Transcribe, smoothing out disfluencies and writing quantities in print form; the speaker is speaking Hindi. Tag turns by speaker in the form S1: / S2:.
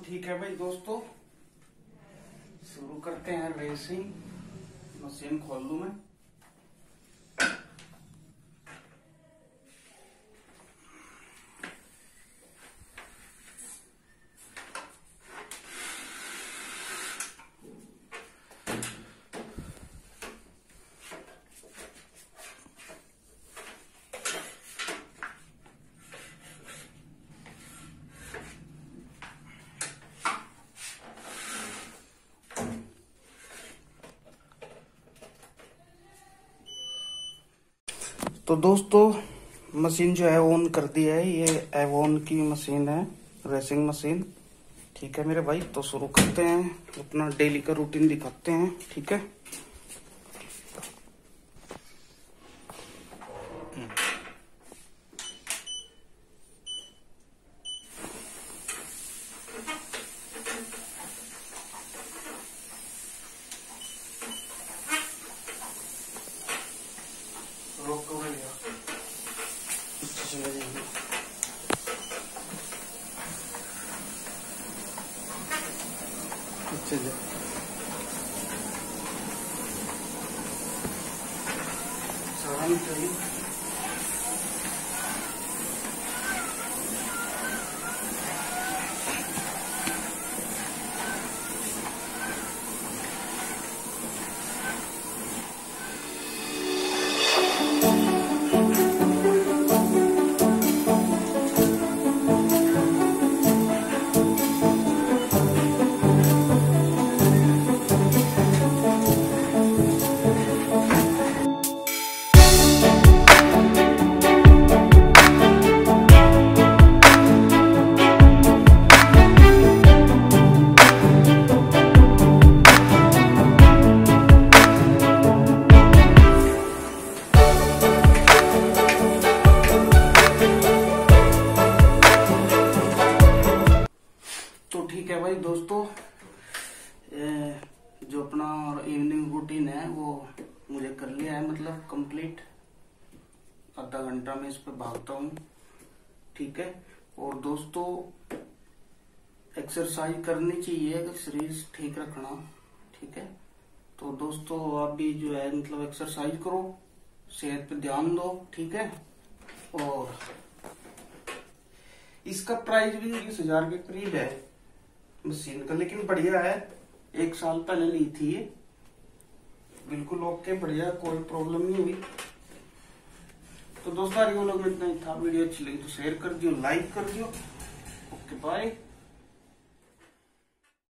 S1: ठीक है भाई दोस्तों, शुरू करते हैं रेसिंग। मशीन खोल लूं मैं। तो दोस्तों मशीन जो है ऑन कर दी है। ये एवोन की मशीन है, रेसिंग मशीन। ठीक है मेरे भाई, तो शुरू करते हैं, अपना डेली का रूटीन दिखाते हैं। ठीक है, रोक हो गया। अच्छा जी, सावधानी चाहिए। तो ठीक है भाई दोस्तों, जो अपना इवनिंग रूटीन है वो मुझे कर लिया है, मतलब कंप्लीट। आधा घंटा में इस पे भागता हूँ। ठीक है, और दोस्तों एक्सरसाइज करनी चाहिए अगर शरीर ठीक रखना। ठीक है, तो दोस्तों आप भी जो है मतलब एक्सरसाइज करो, सेहत पे ध्यान दो। ठीक है, और इसका प्राइस भी 20,000 के करीब है मशीन का, लेकिन बढ़िया है। 1 साल पहले ली थी ये, बिल्कुल ओके, बढ़िया, कोई प्रॉब्लम नहीं हुई। तो दोस्तों आज वो लोग में इतना ही था। वीडियो अच्छी लगी तो शेयर कर दियो, लाइक कर दियो। Okay bye.